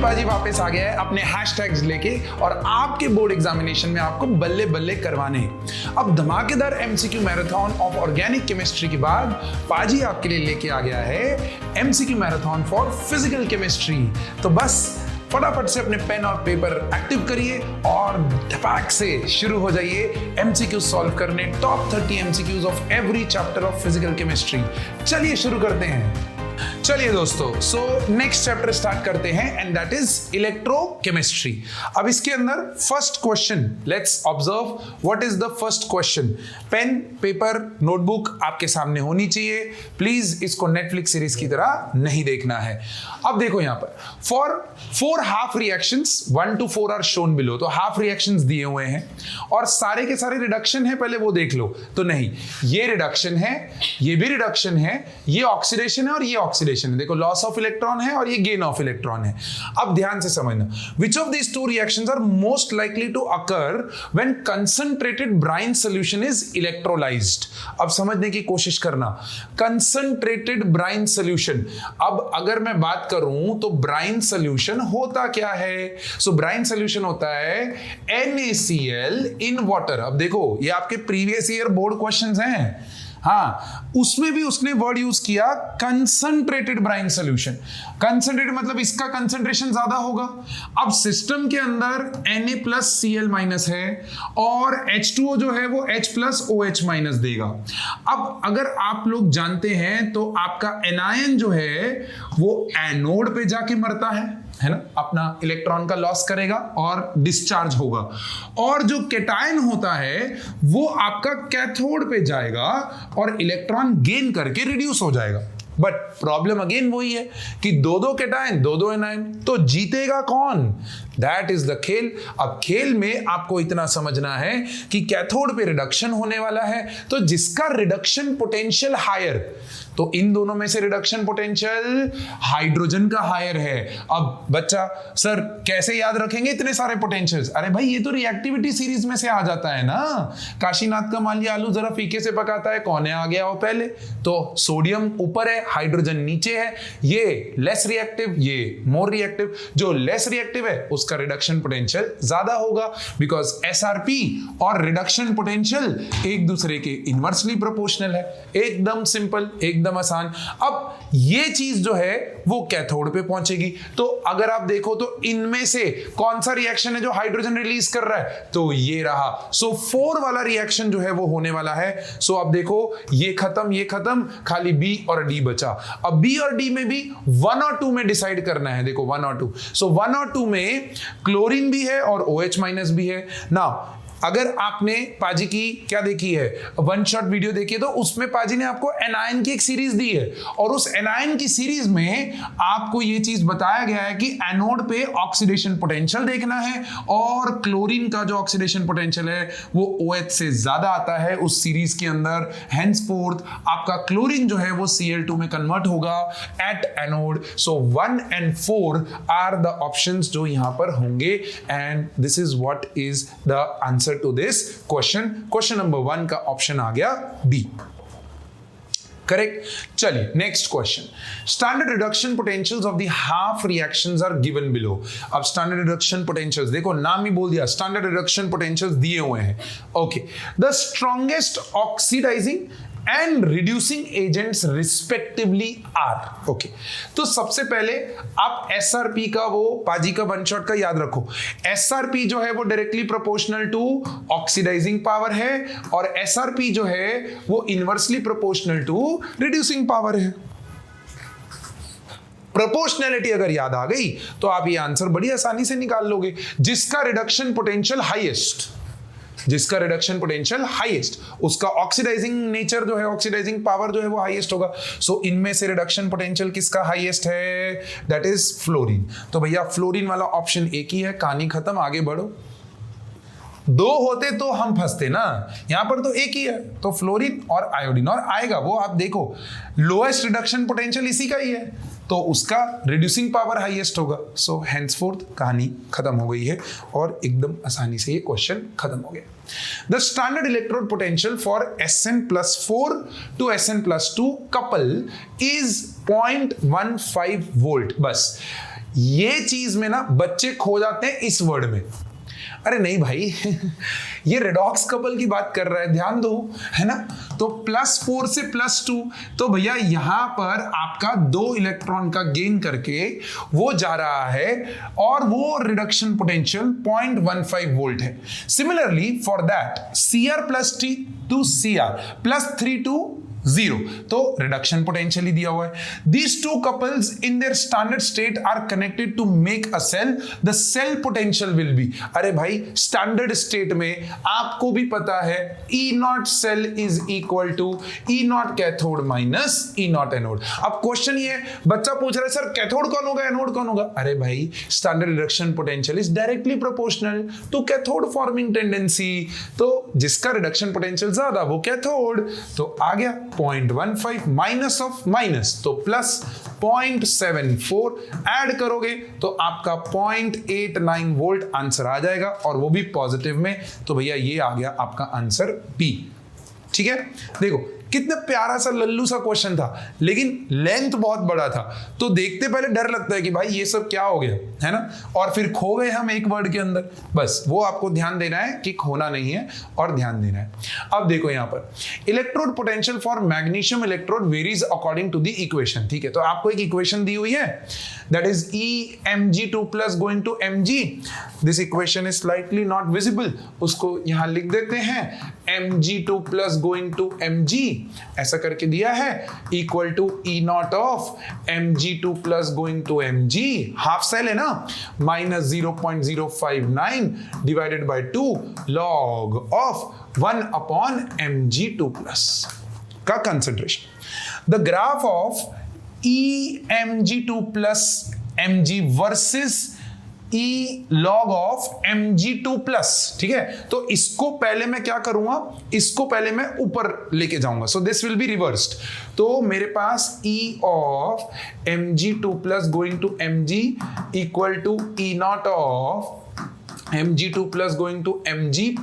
पाजी वापस आ गया है अपने हैशटैग्स लेके और आपके बोर्ड एग्जामिनेशन में आपको बल्ले बल्ले करवाने। अब धमाकेदार MCQ marathon of organic chemistry के बाद पाजी आपके लिए लेके आ गया है MCQ marathon for physical chemistry. तो बस फटाफट से अपने पेन और पेपर एक्टिव करिए और धपाक से शुरू हो जाइए एमसीक्यू सॉल्व करने, top 30 MCQs of every chapter of physical chemistry. चलिए शुरू करते हैं। चलिए दोस्तों, सो नेक्स्ट चैप्टर स्टार्ट करते हैं एंड दैट इज इलेक्ट्रोकेमिस्ट्री। अब इसके अंदर first question, let's observe what is the first question. Pen, paper, notebook आपके सामने होनी चाहिए। प्लीज इसको नेटफ्लिक्स सीरीज की तरह नहीं देखना है। अब देखो यहां पर for 4 half reactions 1 to 4 are shown below. तो हाफ रिएक्शंस दिए हुए हैं और सारे के सारे रिडक्शन है, पहले वो देख लो। तो नहीं, ये रिडक्शन है, ये भी रिडक्शन है, ये ऑक्सीडेशन है और ये ऑक्सीडेशन है। देखो लॉस ऑफ इलेक्ट्रॉन है और ये गेन ऑफ इलेक्ट्रॉन है। अब ध्यान से समझना, which of these two reactions are most likely to occur when concentrated brine solution is electrolysed. अब समझने की कोशिश करना, कंसंट्रेटेड ब्राइन सॉल्यूशन। अब अगर मैं बात करूं तो ब्राइन सॉल्यूशन होता क्या है? सो ब्राइन सॉल्यूशन होता है NaCl इन वाटर। अब देखो ये आपके प्रीवियस ईयर बोर्ड क्वेश्चंस हैं, हाँ, उसमें भी उसने वर्ड यूज किया कंसंट्रेटेड ब्राइन सॉल्यूशन। कंसंट्रेटेड मतलब इसका कंसंट्रेशन ज्यादा होगा। अब सिस्टम के अंदर Na+Cl- है और H2O जो है वो H+OH- देगा। अब अगर आप लोग जानते हैं तो आपका एनायन जो है वो एनोड पे जाके मरता है ना, अपना इलेक्ट्रॉन का लॉस करेगा और डिस्चार्ज होगा, और जो केटायन होता है वो आपका कैथोड पे जाएगा और इलेक्ट्रॉन गेन करके रिड्यूस हो जाएगा। बट प्रॉब्लम अगेन वही है कि दो केटायन दो एनायन, तो जीतेगा कौन? दैट इज द खेल। अब खेल में आपको इतना समझना है कि कैथोड पे रिडक्शन होने वाला है, तो जिसका रिडक्शन पोटेंशियल हायर, तो इन दोनों में से रिडक्शन पोटेंशियल हाइड्रोजन का हायर है। अब बच्चा सर कैसे याद रखेंगे इतने सारे पोटेंशियल्स? अरे भाई ये तो रिएक्टिविटी सीरीज में से आ जाता है ना। काशीनाथ का मान लिया आलू जरा फीके से पकाता है, कौन है आ गया वो पहले? तो सोडियम ऊपर है, हाइड्रोजन नीचे है, ये लेस रिएक्टिव, ये मोर रिएक्टिव। जो लेस रिएक्टिव है उसका रिडक्शन पोटेंशियल ज्यादा होगा, बिकॉज SRP और रिडक्शन पोटेंशियल एक दूसरे के इनवर्सली प्रोपोर्शनल है। एकदम सिंपल, एकदम आसान। अब ये चीज जो है वो कैथोड पे पहुंचेगी। तो अगर आप देखो तो इनमें से कौन सा रिएक्शन है जो हाइड्रोजन रिलीज कर रहा है? तो ये रहा। सो 4 वाला रिएक्शन जो है वो होने वाला है। सो अब देखो ये खत्म, खाली B और D बचा। अब B और D में भी 1 और 2 में डिसाइड करना है। देखो 1 और 2, सो 1 और 2 में क्लोरीन भी है और OH- भी है ना। अगर आपने पाजी की क्या देखी है, वन शॉट वीडियो देखी है, तो उसमें पाजी ने आपको एनायन की एक सीरीज दी है और उस एनायन की सीरीज में आपको यह चीज बताया गया है कि एनोड पे ऑक्सीडेशन पोटेंशियल देखना है और क्लोरीन का जो ऑक्सीडेशन पोटेंशियल है वो OH से ज्यादा आता है उस सीरीज के अंदर। हेंसफोर्थ आपका क्लोरीन जो है वो Cl2 में कन्वर्ट होगा at anode. So 1 and 4 are the options जो यहां पर होंगे and this is what is the answer to this question। Question number 1 का ऑप्शन आ गया B, करेक्ट। चलिए next question, standard reduction potentials of the half reactions are given below. अब standard reduction potentials, देखो नाम ही बोल दिया, स्टैंडर्ड रिडक्शन पोटेंशियल्स दिए हुए हैं। Okay, the strongest oxidising and reducing agents respectively are. Okay, तो सबसे पहले आप SRP का वो पाजी का वन शॉट का याद रखो। SRP जो है वो directly proportional to oxidising power है और SRP जो है वो inversely proportional to reducing power है। प्रोपोर्शनैलिटी अगर याद आ गई तो आप ये आंसर बड़ी आसानी से निकाल लोगे। जिसका रिडक्शन पोटेंशियल हाईएस्ट, जिसका रिडक्शन पोटेंशियल हाईएस्ट, उसका ऑक्सीडाइजिंग नेचर जो है, ऑक्सीडाइजिंग पावर जो है वो हाईएस्ट होगा। सो इनमें से रिडक्शन पोटेंशियल किसका हाईएस्ट है? That is fluorine. तो भैया फ्लोरीन वाला ऑप्शन एक ही है, कहानी खत्म, आगे बढ़ो। 2 होते तो हम फंसते ना, यहां पर तो एक ही है, तो फ्लोरीन और आयोडीन, और आएगा वो आप देखो लोएस्ट रिडक्शन पोटेंशियल इसी का ही है, तो उसका रिड्यूसिंग पावर हाईएस्ट होगा। सो हेंसफोर्थ कहानी खत्म हो गई है और एकदम आसानी से ये क्वेश्चन खत्म हो गया। The standard electrode potential for Sn+4 to Sn+2 couple is 0.15 volt. बस ये चीज में ना बच्चे खो जाते हैं इस वर्ड में। अरे नहीं भाई ये रेडॉक्स कपल की बात कर रहा है, ध्यान दो, है ना। तो +4 से +2, तो भैया यहां पर आपका 2 इलेक्ट्रॉन का गेन करके वो जा रहा है और वो रिडक्शन पोटेंशियल 0.15 वोल्ट है। Similarly for that Cr + T to Cr +3 to 0, तो रिडक्शन पोटेंशियल ही दिया हुआ है। These two couples in their standard state are connected to make a cell. The cell potential will be, अरे भाई standard state में आपको भी पता है E0 cell is equal to E0 cathode minus E0 anode. अब क्वेश्चन ये है, बच्चा पूछ रहा है सर कैथोड कौन होगा एनोड कौन होगा? अरे भाई standard reduction potential is directly proportional to cathode forming tendency, तो जिसका रिडक्शन पोटेंशियल ज्यादा वो कैथोड। तो आ गया 0.15 माइनस ऑफ माइनस, तो +0.74 ऐड करोगे तो आपका 0.89 वोल्ट आंसर आ जाएगा, और वो भी पॉजिटिव में। तो भैया ये आ गया आपका आंसर बी। ठीक है, देखो कितना प्यारा सा लल्लू सा क्वेश्चन था, लेकिन लेंथ बहुत बड़ा था, तो देखते पहले डर लगता है कि भाई ये सब क्या हो गया, है ना, और फिर खो गए हम एक वर्ड के अंदर। बस वो आपको ध्यान देना है कि खोना नहीं है और ध्यान देना है। अब देखो यहां पर electrode potential for magnesium electrode varies according to the equation. ठीक है, तो आपको एक इक्वेशन दी हुई है, that is EMg2+ going to Mg। This equation is slightly not visible, उसको यहां लिख देते हैं Mg2+ गोइंग टू Mg, ऐसा करके दिया है, equal to E0 of Mg2+ going to Mg, half cell है ना, -0.059 divided by 2 log of 1/Mg2+ का consideration. The graph of EMg2+ Mg versus E log of Mg2+, ठीक है। तो इसको पहले मैं क्या करूंगा, इसको पहले मैं ऊपर लेके जाऊंगा, so this will be reversed. तो मेरे पास E of Mg2+ going to Mg equal to E0 of Mg2+ going to Mg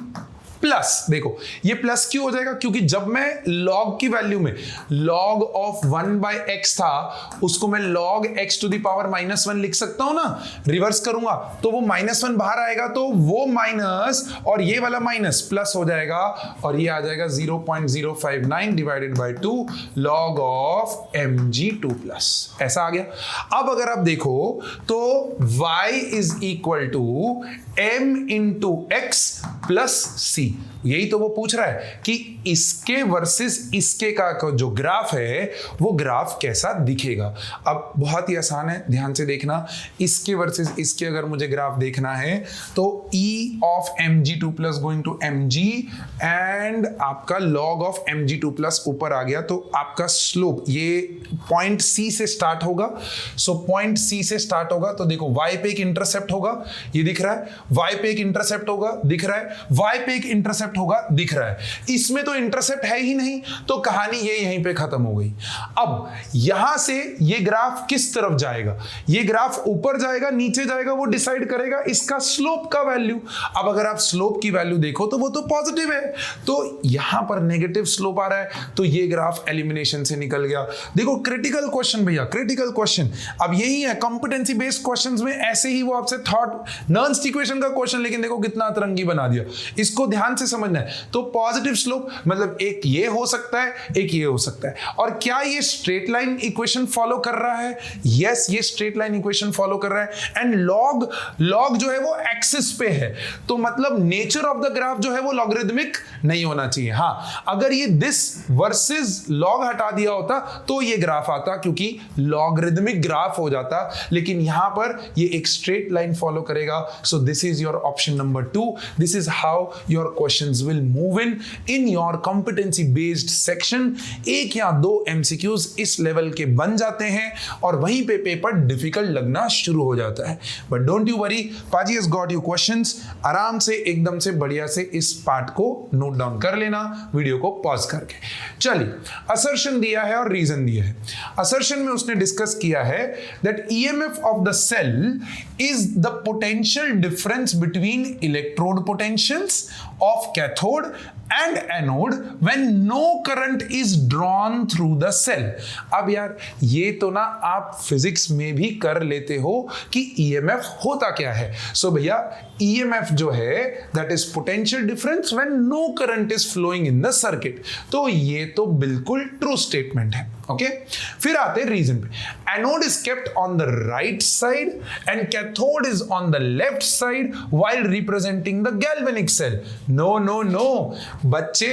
plus, देखो ये प्लस क्यों हो जाएगा, क्योंकि जब मैं log की वैल्यू में log ऑफ 1/x था, उसको मैं log x to the power -1 लिख सकता हूं ना, रिवर्स करूंगा तो वो -1 बाहर आएगा, तो वो माइनस और ये वाला माइनस प्लस हो जाएगा, और ये आ जाएगा 0.059 divided by 2 log of Mg2+, ऐसा आ गया। अब अगर आप देखो तो y is equal to m into x plus c, यही तो वो पूछ रहा है कि इसके वर्सेस इसके का जो ग्राफ है वो ग्राफ कैसा दिखेगा। अब बहुत ही आसान है, ध्यान से देखना, इसके वर्सेस इसके अगर मुझे ग्राफ देखना है तो E of Mg2+ going to Mg and आपका log ऑफ Mg2+ ऊपर आ गया, तो आपका स्लोप ये पॉइंट C से स्टार्ट होगा। सो पॉइंट C से स्टार्ट होगा, तो देखो y पे एक इंटरसेप्ट होगा, ये दिख रहा है, y पे एक इंटरसेप्ट होगा, दिख रहा है, y पे एक इंटरसेप्ट होगा, दिख रहा है। इसमें तो इंटरसेप्ट है ही नहीं, तो कहानी ये यहीं पे खत्म हो गई। अब यहां से ये ग्राफ किस तरफ जाएगा, ये ग्राफ ऊपर जाएगा नीचे जाएगा, वो डिसाइड करेगा इसका स्लोप का वैल्यू। अब अगर आप स्लोप की वैल्यू देखो तो वो तो पॉजिटिव है, तो यहां पर नेगेटिव स्लोप आ रहा है, तो ये ग्राफ एलिमिनेशन से निकल गया। देखो क्रिटिकल क्वेश्चन भैया, क्रिटिकल क्वेश्चन। अब यही है कॉम्पिटेंसी बेस्ड क्वेश्चंस में, ऐसे ही वो आपसे थॉट नर्न्स इक्वेशन का क्वेश्चन, लेकिन देखो कितना अतरंगी बना दिया, इसको ध्यान से समझना है। तो पॉजिटिव स्लोप मतलब एक ये हो सकता है, एक ये हो सकता है, और क्या ये स्ट्रेट लाइन इक्वेशन फॉलो कर रहा है? यस, ये स्ट्रेट लाइन इक्वेशन फॉलो कर रहा है, एंड लॉग जो है वो एक्सिस पे है, तो मतलब नेचर ऑफ द ग्राफ जो है वो लॉगरिदमिक नहीं होना चाहिए। हाँ, अगर ये दिस वर्सेस लॉग हटा दिया होता तो ये ग्राफ आता, क्योंकि लॉगरिदमिक ग्राफ हो जाता, लेकिन यहां पर ये एक स्ट्रेट लाइन फॉलो करेगा। So this is your option number 2। This is how your questions will move in your competency based section. एक या दो एमसीक्यूज इस लेवल के बन जाते हैं और वहीं पे पेपर डिफिकल्ट लगना शुरू हो जाता है। बट डोंट यू वरी, पाजी हैज गॉट यू क्वेश्चंस। आराम से एकदम से बढ़िया से इस पार्ट को नोट डाउन कर लेना, वीडियो को पॉज करके। चलिए, असर्शन दिया है और रीजन दिया है। असर्शन में उसने डिस्कस किया है that EMF of the cell is the potential difference between electrode potentials of cathode and anode when no current is drawn through the cell. अब यार ये तो ना आप फिजिक्स में भी कर लेते हो कि EMF होता क्या है. सो भैया EMF जो है that is potential difference when no current is flowing in the circuit. तो ये तो बिल्कुल ट्रू स्टेटमेंट है. ओके फिर आते हैं रीजन पे. Anode is kept on the right side and cathode is on the left side while representing the galvanic cell. No no no बच्चे,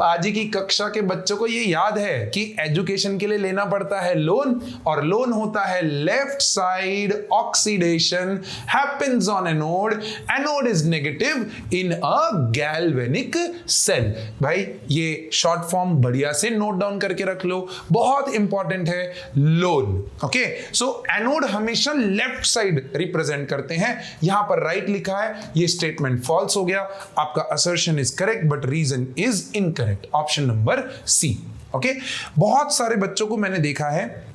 आज की कक्षा के बच्चों को ये याद है कि एजुकेशन के लिए लेना पड़ता है लोन, और लोन होता है left side oxidation happens on anode. Anode is negative in a galvanic cell. भाई ये शॉर्ट फॉर्म बढ़िया से नोट डाउन करके रख लो, बहुत इंपॉर्टेंट है. लोन. ओके सो एनोड हमेशा लेफ्ट साइड रिप्रेजेंट करते हैं. यहां पर राइट लिखा है, ये स्टेटमेंट फॉल्स हो गया. आपका assertion is correct but reason is incorrect. Option number C. Okay बहुत सारे बच्चों को मैंने देखा है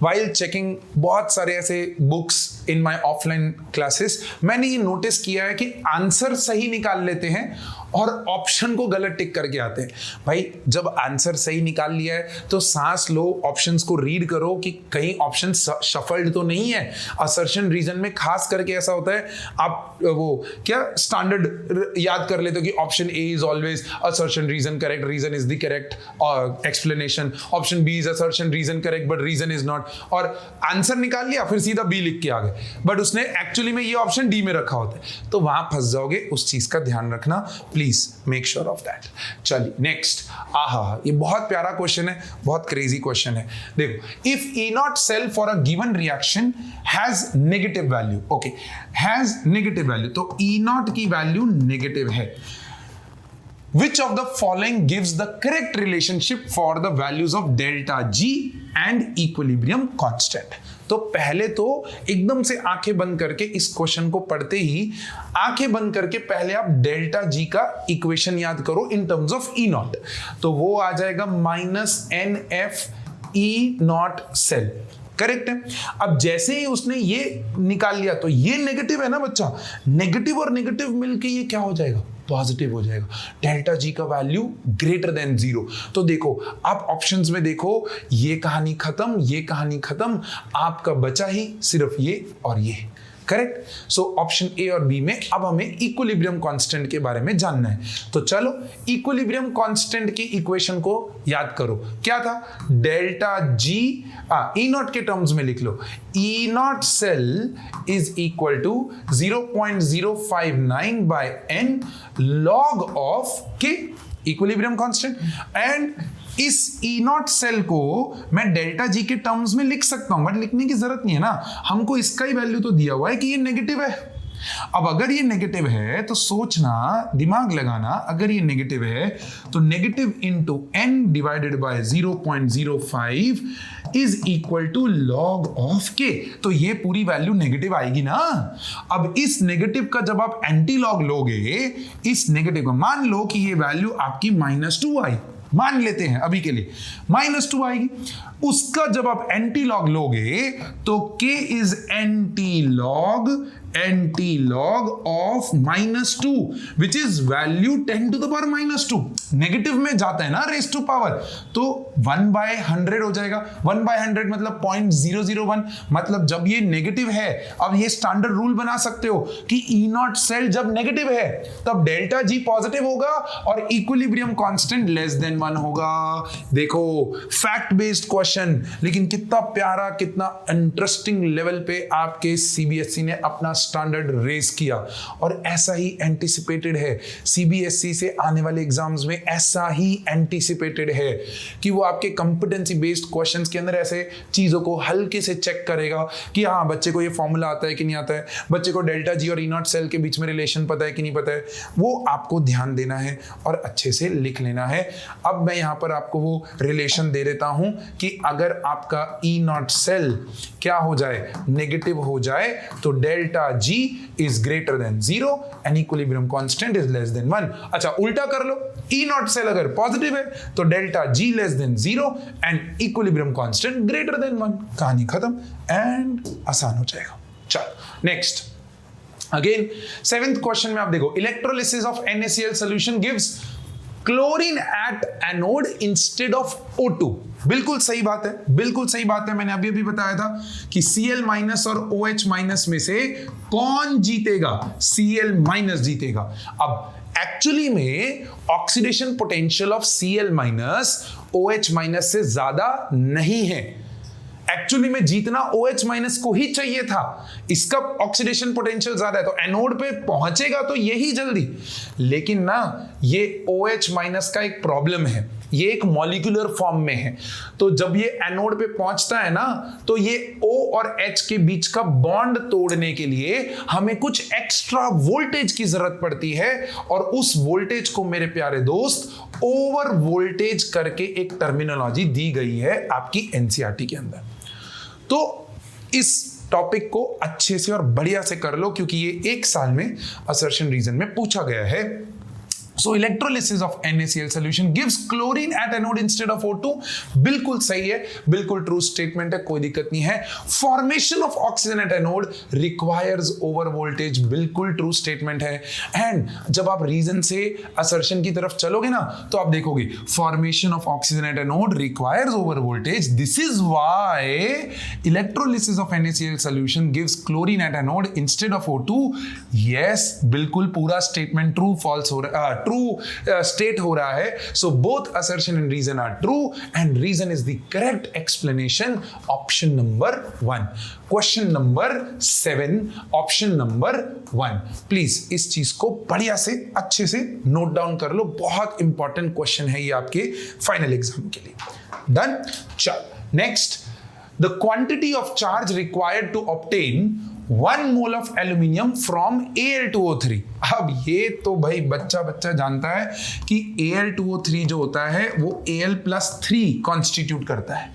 while checking बहुत सारे ऐसे books in my offline classes, मैंने ये नोटिस किया है कि आंसर सही निकाल लेते हैं और ऑप्शन को गलत टिक करके आते हैं. भाई जब आंसर सही निकाल लिया है तो सांस लो, ऑप्शंस को रीड करो कि कहीं ऑप्शन शफल्ड तो नहीं है. असर्शन रीजन में खास करके ऐसा होता है, आप वो क्या स्टैंडर्ड याद कर लेते हो कि option A is always assertion reason correct, reason is the correct explanation. Option B is assertion reason correct but reason is not. और आंसर निकाल लिया फिर सीधा बी लिख के आ गए, बट उसने एक्चुअली में ये ऑप्शन डी में रखा होता है, तो वहां फंस जाओगे. उस चीज का ध्यान रखना, please make sure of that. चलिए नेक्स्ट. आहा ये बहुत प्यारा क्वेश्चन है, बहुत क्रेजी क्वेश्चन है. देखो, if E naught cell for a given reaction has negative value. Okay has negative value, तो ई नॉट की वैल्यू नेगेटिव है. Which of the following gives the correct relationship for the values of delta G and equilibrium constant? तो पहले तो एकदम से आंखें बंद करके इस क्वेश्चन को पढ़ते ही आंखें बंद करके पहले आप डेल्टा जी का इक्वेशन याद करो in terms of E naught. तो वो आ जाएगा -NF E naught cell. Correct है. अब जैसे ही उसने ये निकाल लिया तो ये नेगेटिव है ना बच्चा, नेगेटिव और नेगेटिव मिलके ये क्या हो जाएगा, पॉजिटिव हो जाएगा. डेल्टा जी का वैल्यू ग्रेटर देन 0. तो देखो आप ऑप्शंस में देखो, ये कहानी खत्म, ये कहानी खत्म, आपका बचा ही सिर्फ ये और ये. करेक्ट. सो ऑप्शन ए और बी में अब हमें इक्विलिब्रियम कांस्टेंट के बारे में जानना है. तो चलो इक्विलिब्रियम कांस्टेंट की इक्वेशन को याद करो. क्या था, डेल्टा जी ई नॉट के टर्म्स में लिख लो. E naught cell is equal to 0.059 by n log of K equilibrium constant. And इस ई नॉट सेल को मैं डेल्टा जी के टर्म्स में लिख सकता हूं, बट लिखने की जरूरत नहीं है ना, हमको इसका ही वैल्यू तो दिया हुआ है कि ये नेगेटिव है. अब अगर ये नेगेटिव है तो सोचना, दिमाग लगाना, अगर ये नेगेटिव है तो negative into n divided by 0.05 is equal to log of K. तो ये पूरी वैल्यू नेगेटिव आएगी ना. अब इस नेगेटिव का जब आप एंटी लॉग लोगे, इस नेगेटिव का मान लो कि ये वैल्यू आपकी -2 आई, मान लेते हैं अभी के लिए -2 आएगी. उसका जब आप एंटी लॉग लोगे तो k is anti log of -2 which is value 10 to the power -2. Negative में जाता है ना रेस टू पावर, तो 1/100 हो जाएगा. 1/100 मतलब 0.001. मतलब जब ये नेगेटिव है, अब ये स्टैंडर्ड रूल बना सकते हो कि ई नॉट सेल जब नेगेटिव है तब डेल्टा जी पॉजिटिव होगा और इक्विलिब्रियम कांस्टेंट लेस देन 1 होगा. देखो फैक्ट बेस्ड क्वेश्चन, लेकिन कितना प्यारा, कितना इंटरेस्टिंग लेवल पे आपके सीबीएसई ने अपना स्टैंडर्ड रेज किया. और ऐसा ही एंटिसिपेटेड है सीबीएसई से आने वाले एग्जाम्स में, ऐसा ही एंटिसिपेटेड है कि वो आपके कंपिटेंसी बेस्ड क्वेश्चंस के अंदर ऐसे चीजों को हल्के से चेक करेगा कि हाँ बच्चे को ये फॉर्मूला आता है कि नहीं आता है, बच्चे को डेल्टा जी और ई नॉट सेल के बीच में रिलेशन पता है कि नहीं पता है. वो आपको ध्यान देना है और अच्छे से लिख लेना है. अब मैं यहां पर आपको वो रिलेशन दे देता हूं कि अगर आपका ई नॉट सेल क्या हो जाए, नेगेटिव हो जाए, तो delta G is greater than 0 and equilibrium constant is less than 1. अच्छा उल्टा कर लो, ई नॉट सेल अगर पॉजिटिव है तो delta G less than 0 and equilibrium constant greater than 1. कहानी खत्म एंड आसान हो जाएगा. चलो नेक्स्ट. अगेन 7th क्वेश्चन में आप देखो, electrolysis of NaCl solution gives chlorine at anode instead of O2। बिल्कुल सही बात है, बिल्कुल सही बात है। मैंने अभी अभी बताया था कि Cl माइनस और OH माइनस में से कौन जीतेगा? Cl माइनस जीतेगा। अब एक्चुअली में oxidation potential of Cl minus OH minus से ज्यादा नहीं है। एक्चुअली में जीतना OH माइनस को ही चाहिए था, इसका ऑक्सीडेशन पोटेंशियल ज्यादा है, तो एनोड पे पहुंचेगा तो यही जल्दी। लेकिन ना, ये OH माइनस का एक प्रॉब्लम है, ये एक मॉलिक्यूलर फॉर्म में है, तो जब ये एनोड पे पहुंचता है ना, तो ये O और H के बीच का बॉन्ड तोड़ने के लिए हमें कुछ एक्स्ट्रा वोल्टेज की जरूरत पड़ती है, और उस वोल्टेज को मेरे प्यारे दोस्त ओवर वोल्टेज करके एक टर्मिनोलॉजी दी गई है आपकी एनसीईआरटी के अंदर। तो इस टॉपिक को अच्छे से और बढ़िया से कर लो, क्योंकि ये एक साल में असर्शन रीजन में पूछा गया है। So electrolysis of NaCl solution gives chlorine at anode instead of O2। बिल्कुल सही है, बिल्कुल ट्रू स्टेटमेंट है, कोई दिक्कत नहीं है। Formation of oxygen at anode requires over voltage, बिल्कुल ट्रू स्टेटमेंट है। एंड जब आप रीजन से असर्शन की तरफ चलोगे ना, तो आप देखोगे formation of oxygen at anode requires over voltage। This is why electrolysis of NaCl solution gives chlorine at anode instead of O2। Yes, बिल्कुल पूरा स्टेटमेंट ट्रू फॉल्स हो रहा है, ट्रू स्टेट हो रहा है। So both assertion and reason are true, and reason is the correct explanation, option number 1। Question number 7, option number 1। Please इस चीज को बढ़िया से अच्छे से नोट डाउन कर लो, बहुत इंपॉर्टेंट क्वेश्चन है ये आपके फाइनल एग्जाम के लिए। डन? चल next, the quantity of charge required to obtain 1 mole of aluminium from Al2O3। अब ये तो भाई बच्चा जानता है कि Al2O3 जो होता है वो Al+3 कॉन्स्टिट्यूट करता है।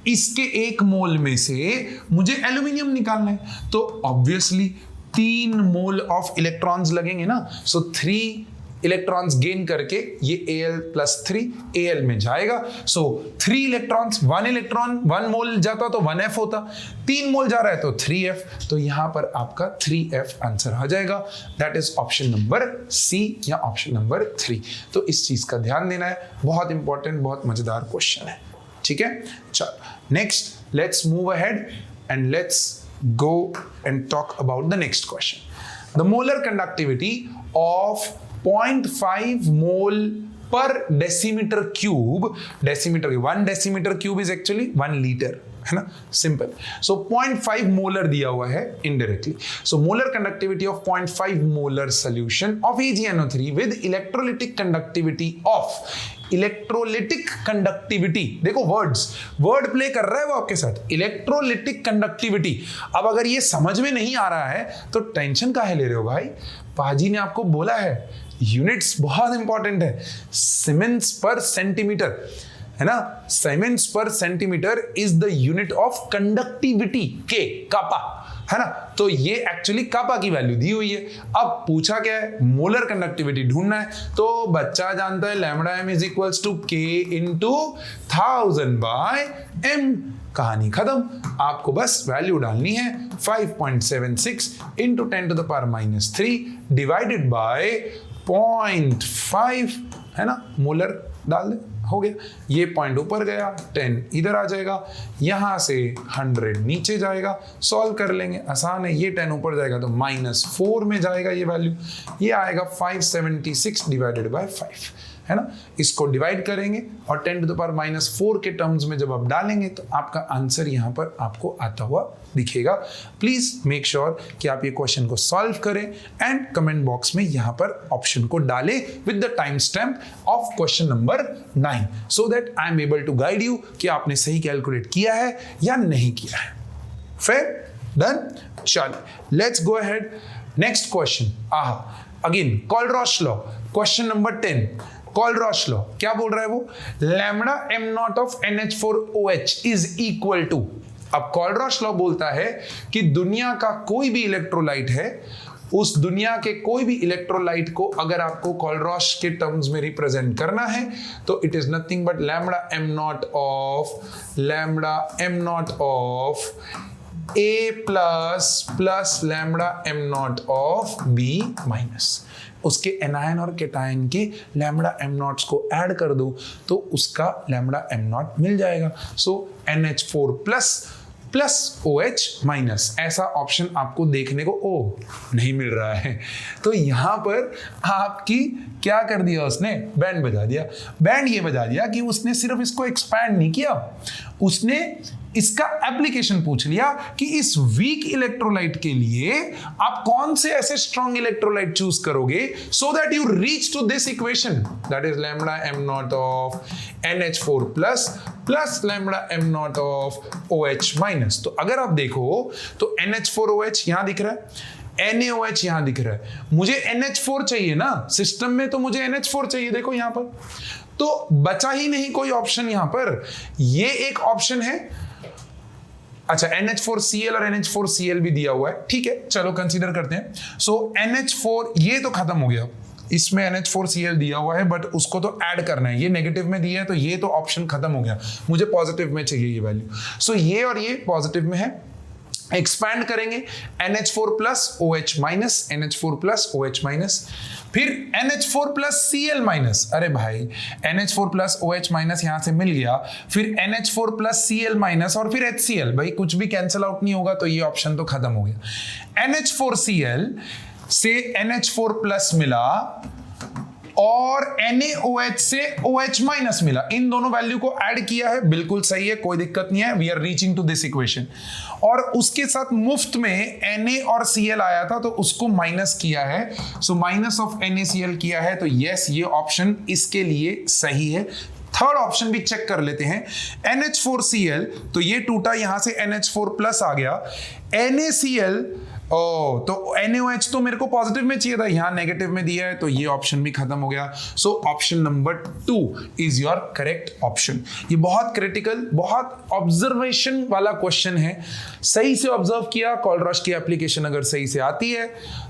इसके 1 मोल में से मुझे एल्यूमिनियम निकालना है, तो ऑब्वियसली 3 मोल ऑफ इलेक्ट्रॉन्स लगेंगे ना। सो 3 इलेक्ट्रॉन्स गेन करके ये Al+3 Al में जाएगा। सो 3 इलेक्ट्रॉन्स, 1 इलेक्ट्रॉन 1 मोल जाता तो 1F होता, 3 मोल जा रहा है तो 3F, तो यहां पर आपका 3F आंसर आ जाएगा। That is option number C या ऑप्शन नंबर 3। तो इस चीज का ध्यान देना है, बहुत इंपॉर्टेंट, बहुत मजेदार क्वेश्चन है। ठीक है, चलो next let's move ahead and let's go and talk about the next question. The molar conductivity of 0.5 मोल पर decimetre cube, decimetre 1 decimetre cube is actually 1 litre, है ना, सिंपल। सो 0.5 मोलर दिया हुआ है indirectly. So molar conductivity of 0.5 molar solution of AgNO3 with electrolytic conductivity of, electrolytic conductivity, देखो word play कर रहा है वो आपके साथ, इलेक्ट्रोलिटिक कंडक्टिविटी। अब अगर ये समझ में नहीं आ रहा है तो टेंशन काहे ले रहे हो भाई, पाजी ने आपको बोला है यूनिट्स बहुत इंपॉर्टेंट है, सीमेंस पर सेंटीमीटर, है ना, सीमेंस पर centimetre is the unit of conductivity के, कापा, है ना, तो ये एक्चुअली कापा की वैल्यू दी हुई है। अब पूछा क्या है, मोलर कंडक्टिविटी ढूंढना है, तो बच्चा जानता है lambda m is equals to k into 1000 by m, कहानी खत्म। आपको बस वैल्यू डालनी है 5.76 into 10 to the power -3 divided by 0.5, है ना, मोलर डाल दे, हो गया। ये पॉइंट ऊपर गया, 10 इधर आ जाएगा, यहां से 100 नीचे जाएगा, सॉल्व कर लेंगे, आसान है। ये 10 ऊपर जाएगा तो -4 में जाएगा ये वैल्यू, ये आएगा 576 डिवाइडेड बाय 5, है ना। इसको डिवाइड करेंगे और 10 टू द पावर -4 के टर्म्स में जब आप डालेंगे तो आपका आंसर यहां पर आपको आता हुआ दिखेगा। प्लीज मेक श्योर कि आप ये क्वेश्चन को सॉल्व करें एंड कमेंट बॉक्स में यहां पर ऑप्शन को डालें with the time stamp of question number 9, so that I am able to guide you कि आपने सही कैलकुलेट किया है या नहीं किया है। फेयर? डन? चलिए let's go ahead. Next question, again Kohlrausch law, question number 10। Kohlrausch law क्या बोल रहा है वो, lambda m0 of NH4OH is equal to, अब कोलरॉश लॉ बोलता है कि दुनिया का कोई भी इलेक्ट्रोलाइट है, उस दुनिया के कोई भी इलेक्ट्रोलाइट को अगर आपको कोलरॉश के टर्म्स में रिप्रेजेंट करना है तो it is nothing but lambda m0 of A plus lambda M naught of B minus, उसके एनायन और केटायन के लैम्डा एम नॉट्स को ऐड कर दो तो उसका लैम्डा एम नॉट मिल जाएगा। सो NH4 प्लस OH माइनस, ऐसा ऑप्शन आपको देखने को नहीं मिल रहा है। तो यहां पर आपकी क्या कर दिया उसने, बैंड बजा दिया। बैंड ये बजा दिया कि उसने सिर्फ इसको एक्सपैंड नहीं किया, उसने इसका एप्लीकेशन पूछ लिया कि इस वीक इलेक्ट्रोलाइट के लिए आप कौन से ऐसे स्ट्रॉन्ग इलेक्ट्रोलाइट चूज करोगे so that you reach to this equation, that is lambda M naught of NH4 plus lambda M naught of OH minus. तो अगर आप देखो तो NH4OH यहां दिख रहा है, NaOH यहां दिख रहा है, मुझे NH4 चाहिए ना सिस्टम में, तो मुझे NH4 चाहिए। देखो यहां पर तो बचा ही नहीं कोई ऑप्शन यहां पर, ये एक ऑप्शन है। अच्छा NH4Cl और NH4Cl भी दिया हुआ है, ठीक है चलो कंसीडर करते हैं। सो NH4 ये तो खत्म हो गया, इसमें NH4Cl दिया हुआ है बट उसको तो ऐड करना है, ये नेगेटिव में दिया है तो ये तो ऑप्शन खत्म हो गया, मुझे पॉजिटिव में चाहिए ये वैल्यू। सो ये और ये पॉजिटिव में है, एक्सपैंड करेंगे NH4 plus OH minus, NH4 plus OH minus, फिर NH4 प्लस Cl माइनस, अरे भाई NH4 प्लस OH माइनस यहां से मिल गया, फिर NH4 प्लस Cl माइनस और फिर HCl, भाई कुछ भी कैंसिल आउट नहीं होगा तो ये ऑप्शन तो खत्म हो गया। NH4Cl से NH4 प्लस मिला और NaOH से OH माइनस मिला, इन दोनों वैल्यू को ऐड किया है, बिल्कुल सही है, कोई दिक्कत नहीं है, we are reaching to this equation. और उसके साथ मुफ्त में Na और Cl आया था तो उसको माइनस किया है, सो माइनस ऑफ NaCl किया है, तो यस ये ऑप्शन इसके लिए सही है। थर्ड ऑप्शन भी चेक कर लेते हैं, NH4Cl तो ये टूटा, यहां से NH4 प्लस आ गया, NaCl तो NaOH तो मेरे को पॉजिटिव में चाहिए था, यहां नेगेटिव में दिया है तो ये ऑप्शन भी खत्म हो गया। सो option number 2 is your correct option. ये बहुत क्रिटिकल, बहुत ऑब्जर्वेशन वाला क्वेश्चन है, सही से ऑब्जर्व किया, कॉलरॉश की एप्लीकेशन अगर सही से आती है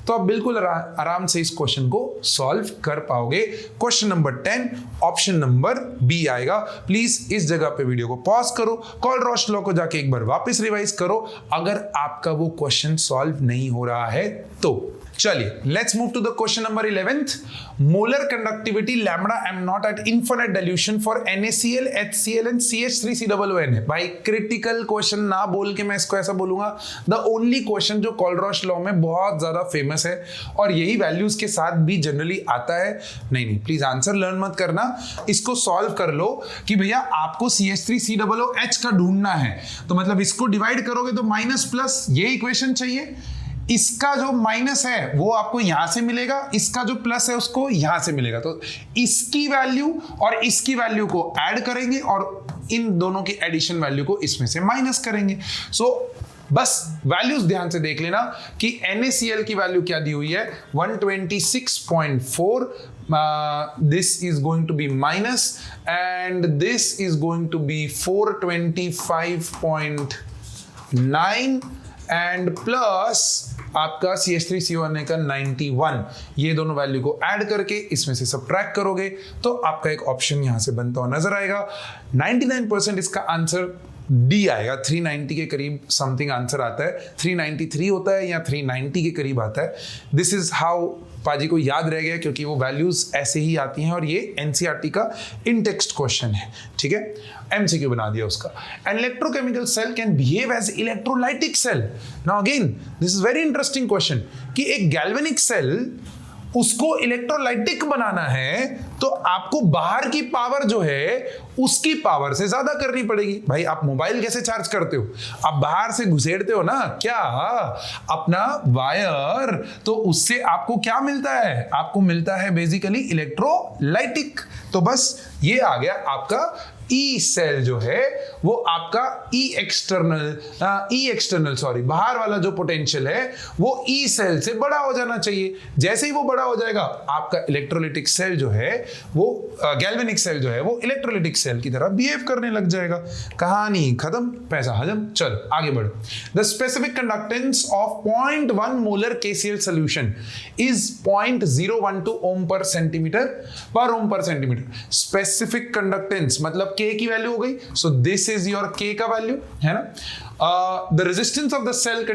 तो आप बिल्कुल आराम से इस क्वेश्चन को सॉल्व कर पाओगे। Question number 10 option number B आएगा। प्लीज इस जगह पे वीडियो को पॉज करो, कॉलरॉश लॉ को जाके एक बार वापस रिवाइज करो अगर आपका वो क्वेश्चन सॉल्व नहीं हो रहा है तो। चलिए let's move to the question number 11th, molar conductivity lambda M naught at infinite dilution for NaCl, HCl and CH3COON। भाई क्रिटिकल क्वेश्चन ना बोल के मैं इसको ऐसा बोलूंगा, द ओनली क्वेश्चन जो कॉलरॉश लॉ में बहुत ज्यादा फेमस है और यही वैल्यूज के साथ भी जनरली आता है। नहीं प्लीज आंसर लर्न मत करना, इसको सॉल्व कर लो कि भैया आपको CH3COOH का ढूंढना है, तो मतलब इसको डिवाइड करोगे तो माइनस प्लस ये इक्वेशन चाहिए, इसका जो माइनस है वो आपको यहां से मिलेगा, इसका जो प्लस है उसको यहां से मिलेगा, तो इसकी वैल्यू और इसकी वैल्यू को ऐड करेंगे और इन दोनों की एडिशन वैल्यू को इसमें से माइनस करेंगे। सो बस वैल्यूज ध्यान से देख लेना कि NaCl की वैल्यू क्या दी हुई है 126.4, this is going to be minus and this is going to be 425.9 and plus आपका CH3COON का 91, ये दोनों वैल्यू को ऐड करके इसमें से सब्ट्रैक्ट करोगे तो आपका एक ऑप्शन यहां से बनता हुआ नजर आएगा। 99% इसका आंसर डी आएगा, 390 के करीब समथिंग आंसर आता है, 393 होता है या 390 के करीब आता है। दिस इज हाउ पाजी को याद रह गया क्योंकि वो वैल्यूज ऐसे ही आती हैं और ये NCERT का इन टेक्स्ट क्वेश्चन है, ठीक है, MCQ बना दिया उसका। An electrochemical cell can behave as electrolytic cell. Now again, this is very interesting question कि एक गैल्वेनिक सेल उसको इलेक्ट्रोलाइटिक बनाना है तो आपको बाहर की पावर जो है उसकी पावर से ज्यादा करनी पड़ेगी। भाई आप मोबाइल कैसे चार्ज करते हो, आप बाहर से घुसेड़ते हो ना क्या अपना वायर, तो उससे आपको क्या मिलता है, आपको मिलता है बेसिकली इलेक्ट्रोलाइटिक। तो बस ये आ गया आपका ई सेल जो है वो आपका ई एक्सटर्नल सॉरी बाहर वाला जो पोटेंशियल है वो ई सेल से बड़ा हो जाना चाहिए। जैसे ही वो बड़ा हो जाएगा आपका इलेक्ट्रोलाइटिक सेल जो है वो गैल्वेनिक सेल जो है वो इलेक्ट्रोलाइटिक सेल की तरह बिहेव करने लग जाएगा। कहानी खत्म, पैसा हजम। चलो आगे बढ़ो। The specific conductance of 0.1 molar KCl solution is 0.012 ohm per centimetre per ohm per centimetre. Specific conductance मतलब K की वैल्यू हो गई, so this this is your K का वैल्यू है ना. The resistance of the cell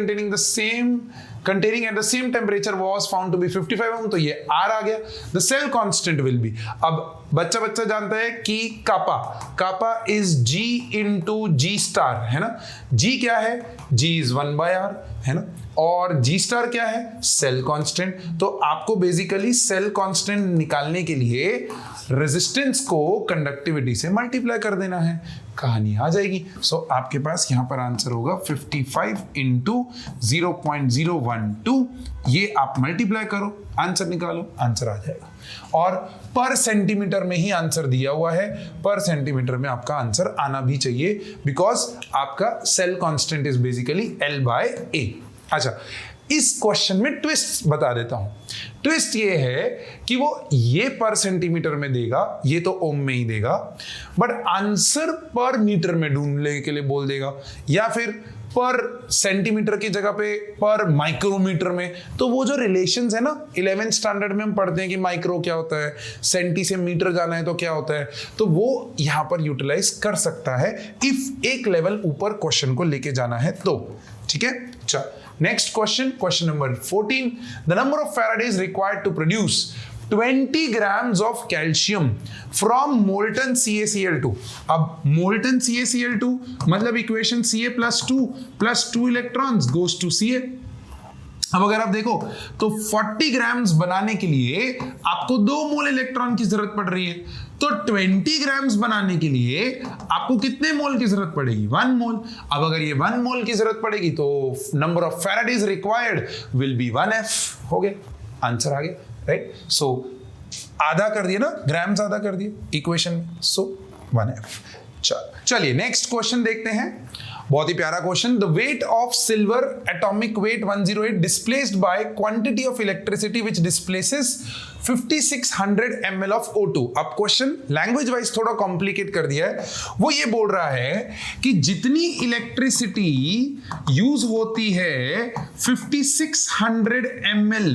containing at the same temperature was found to be 55 ohm, तो ये R आ गया. The cell constant will be, अब बच्चा जानता है कि कापा is G into G star है ना. G क्या है? G is 1/R है ना, और G स्टार क्या है? Cell constant. तो आपको बेसिकली सेल कांस्टेंट निकालने के लिए रेजिस्टेंस को कंडक्टिविटी से मल्टीप्लाई कर देना है, कहानी आ जाएगी. सो आपके पास यहां पर आंसर होगा 55 इंटू 0.012. ये आप मल्टीप्लाई करो, आंसर निकालो, आंसर आ जाएगा. और पर सेंटीमीटर में ही आंसर दिया हुआ है, पर सेंटीमीटर में आपका आंसर आना भी चाहिए, बिकॉज आपका cell constant is basically L/A. अच्छा, इस क्वेश्चन में ट्विस्ट बता देता हूं. ट्विस्ट ये है कि वो ये पर सेंटीमीटर में देगा, ये तो ओम में ही देगा, बट आंसर पर मीटर में ढूंढने के लिए बोल देगा, या फिर पर सेंटीमीटर की जगह पे पर माइक्रोमीटर में. तो वो जो रिलेशंस है ना, 11th स्टैंडर्ड में हम पढ़ते हैं कि माइक्रो क्या होता है, सेंटी से मीटर जाना है तो क्या होता है, तो वो यहां पर यूटिलाइज कर सकता है इफ एक लेवल ऊपर क्वेश्चन को लेके जाना है तो. ठीक है, चल next question number 14. The number of faradays required to produce 20 grams of calcium from molten CaCl2. अब molten CaCl2 मतलब equation Ca plus 2 electrons goes to Ca. अब अगर आप देखो तो 40 ग्राम्स बनाने के लिए आपको 2 मोल इलेक्ट्रॉन की जरूरत पड़ रही है, तो 20 ग्राम्स बनाने के लिए आपको कितने मोल की जरूरत पड़ेगी? 1 मोल. अब अगर ये 1 मोल की जरूरत पड़ेगी तो number of faradays required will be 1F. हो गया, आंसर आ गया, राइट. सो आधा कर दिया ना, ग्राम्स आधा कर दिया इक्वेशन में, सो 1F. चलिए नेक्स्ट क्वेश्चन देखते हैं. बहुत ही प्यारा question. The weight of silver atomic weight 108 displaced by quantity of electricity which displaces 5600 ml of O2. अब क्वेश्चन लैंग्वेज वाइज थोड़ा कॉम्प्लिकेट कर दिया है. वो ये बोल रहा है कि जितनी इलेक्ट्रिसिटी यूज होती है 5600 ml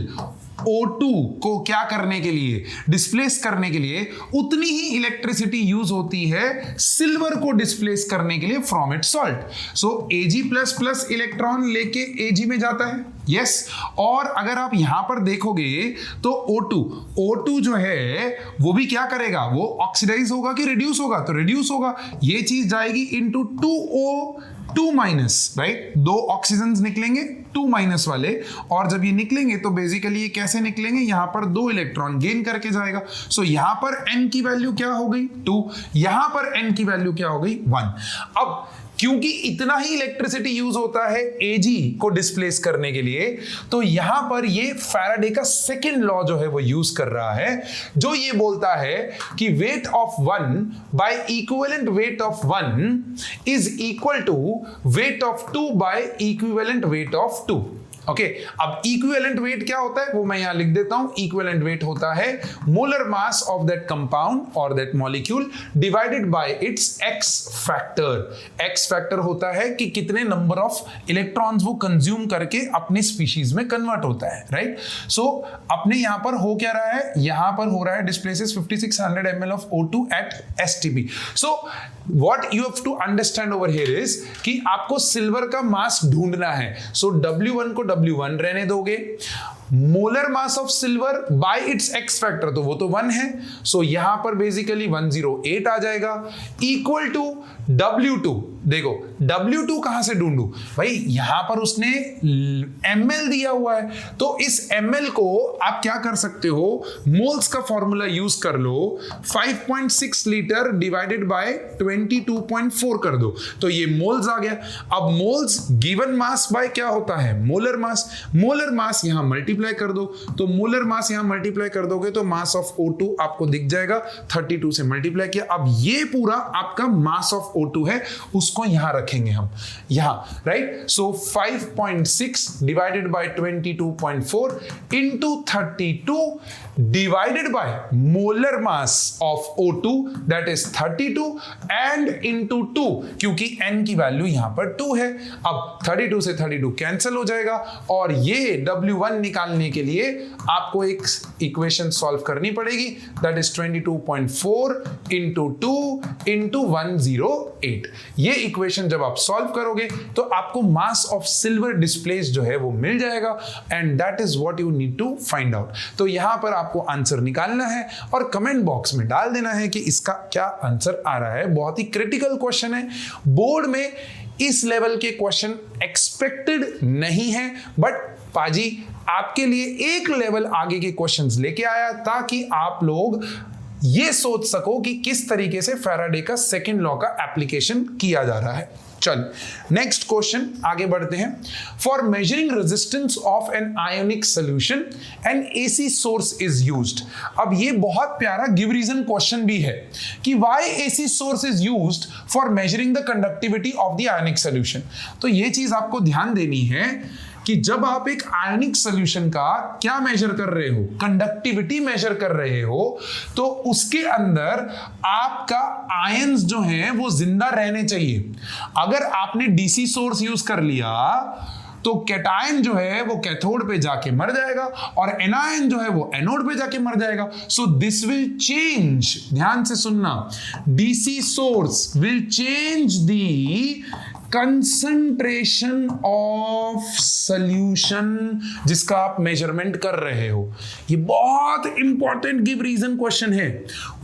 O2 को क्या करने के लिए, डिस्प्लेस करने के लिए, उतनी ही इलेक्ट्रिसिटी यूज होती है सिल्वर को डिस्प्लेस करने के लिए from its salt. So Ag++ electron लेके Ag में जाता है, यस. और अगर आप यहां पर देखोगे तो O2 जो है वो भी क्या करेगा, वो ऑक्सीडाइज होगा कि रिड्यूस होगा, तो रिड्यूस होगा. ये चीज जाएगी इनटू 2O2-, राइट. 2 ऑक्सीजन निकलेंगे 2- वाले, और जब ये निकलेंगे तो बेसिकली ये कैसे निकलेंगे, यहां पर 2 इलेक्ट्रॉन गेन करके जाएगा. सो यहां पर n की वैल्यू क्या हो गई? 2. यहां पर n की वैल्यू क्या हो गई? 1. अब क्योंकि इतना ही इलेक्ट्रिसिटी यूज होता है Ag को डिस्प्लेस करने के लिए, तो यहां पर ये फैराडे का सेकंड लॉ जो है वो यूज कर रहा है, जो ये बोलता है कि weight of 1 by equivalent weight of 1 is equal to weight of 2 by equivalent weight of 2. Okay, अब इक्विवेलेंट वेट क्या होता है वो मैं यहां लिख देता हूं. इक्विवेलेंट वेट होता है molar mass of that compound और that molecule divided by its X factor. X factor होता है कि कितने नंबर ऑफ इलेक्ट्रॉन्स वो कंज्यूम करके अपने स्पीशीज में कन्वर्ट होता है, राइट. सो अपने यहां पर हो क्या रहा है, यहां पर हो रहा है displaces 5600 ml of O2 at STP. So what you have to understand over here is कि आपको सिल्वर का मास ढूंढना है. सो W1 को W1 रहने दोगे, molar mass of silver bye its X factor, तो वो तो 1 है. सो यहां पर बेसिकली 108 आ जाएगा, इक्वल टू W2. देखो W2 कहां से ढूंढूं भाई, यहां पर उसने ml दिया हुआ है, तो इस ml को आप क्या कर सकते हो, मोल्स का फॉर्मूला यूज कर लो. 5.6 लीटर डिवाइडेड बाय 22.4 कर दो, तो ये मोल्स आ गया. अब मोल्स गिवन मास बाय क्या होता है, मोलर मास. मोलर मास यहां मल्टीप्लाई कर दो, तो मोलर मास यहां मल्टीप्लाई कर दोगे तो मास ऑफ O2 आपको दिख जाएगा. 32 से मल्टीप्लाई किया. अब ये पूरा आपका मास ऑफ O2 है, उसको उसको यहां रखेंगे हम, यहां, right. So 5.6 divided by 22.4 into 32 divided by molar mass of O2 that is 32 and into 2, क्योंकि n की वैल्यू यहां पर 2 है। अब 32 से 32 कैंसिल हो जाएगा और ये W1 निकालने के लिए आपको एक इक्वेशन सॉल्व करनी पड़ेगी, दैट इज 22.4 इंटू 2 इंटू 108। ये इक्वेशन जब आप सॉल्व करोगे तो आपको मास ऑफ सिल्वर डिस्प्लेस जो है वो मिल जाएगा and that is what you need to find out. तो यहां पर आपको आंसर निकालना है और कमेंट बॉक्स में डाल देना है कि इसका क्या आंसर आ रहा है। बहुत ही क्रिटिकल क्वेश्चन है, बोर्ड में इस लेवल के क्वेश्चन एक्सपेक्टेड नहीं है, बट पाजी आपके लिए एक लेवल आगे के क्वेश्चंस लेके आया ताकि आप लोग ये सोच सको कि किस तरीके से फैराडे का सेकंड लॉ का एप्लीकेशन किया जा रहा है। चल नेक्स्ट क्वेश्चन आगे बढ़ते हैं। For measuring resistance of an ionic solution an AC source is used. अब ये बहुत प्यारा गिव रीजन क्वेश्चन भी है कि why AC source is used for measuring the conductivity of the ionic solution. तो ये चीज आपको ध्यान देनी है कि जब आप एक आयनिक सॉल्यूशन का क्या मेजर कर रहे हो, कंडक्टिविटी मेजर कर रहे हो, तो उसके अंदर आपका आयंस जो हैं वो जिंदा रहने चाहिए। अगर आपने डीसी सोर्स यूज कर लिया तो कैटायन जो है वो कैथोड पे जाके मर जाएगा और एनायन जो है वो एनोड पे जाके मर जाएगा। सो दिस विल चेंज, ध्यान से सुनना, DC source will change the concentration of solution जिसका आप मेजरमेंट कर रहे हो। ये बहुत इंपॉर्टेंट गिव रीजन क्वेश्चन है।